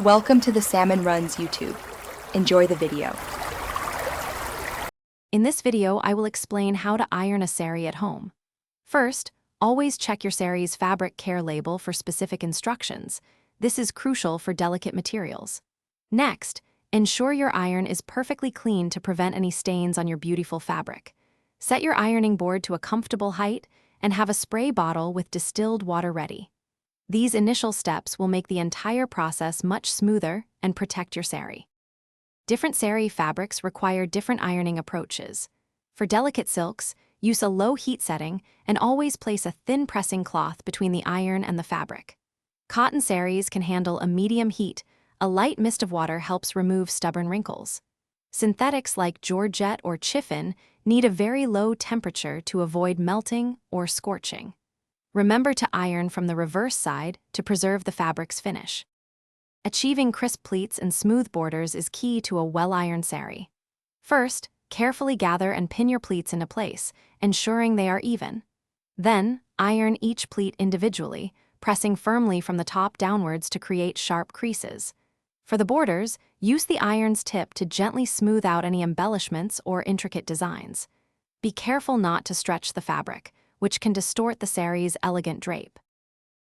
Welcome to the Salmon Runs YouTube. Enjoy the video. In this video, I will explain how to iron a saree at home. First, always check your saree's fabric care label for specific instructions. This is crucial for delicate materials. Next, ensure your iron is perfectly clean to prevent any stains on your beautiful fabric. Set your ironing board to a comfortable height and have a spray bottle with distilled water ready. These initial steps will make the entire process much smoother and protect your saree. Different saree fabrics require different ironing approaches. For delicate silks, use a low heat setting and always place a thin pressing cloth between the iron and the fabric. Cotton sarees can handle a medium heat. A light mist of water helps remove stubborn wrinkles. Synthetics like georgette or chiffon need a very low temperature to avoid melting or scorching. Remember to iron from the reverse side to preserve the fabric's finish. Achieving crisp pleats and smooth borders is key to a well-ironed saree. First, carefully gather and pin your pleats into place, ensuring they are even. Then, iron each pleat individually, pressing firmly from the top downwards to create sharp creases. For the borders, use the iron's tip to gently smooth out any embellishments or intricate designs. Be careful not to stretch the fabric, which can distort the saree's elegant drape.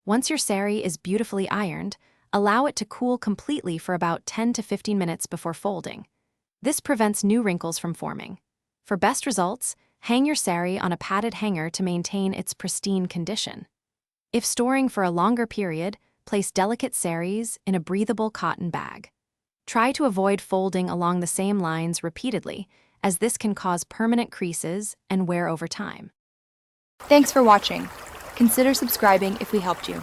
Once your saree is beautifully ironed, allow it to cool completely for about 10 to 15 minutes before folding. This prevents new wrinkles from forming. For best results, hang your saree on a padded hanger to maintain its pristine condition. If storing for a longer period, place delicate sarees in a breathable cotton bag. Try to avoid folding along the same lines repeatedly, as this can cause permanent creases and wear over time. Thanks for watching. Consider subscribing if we helped you.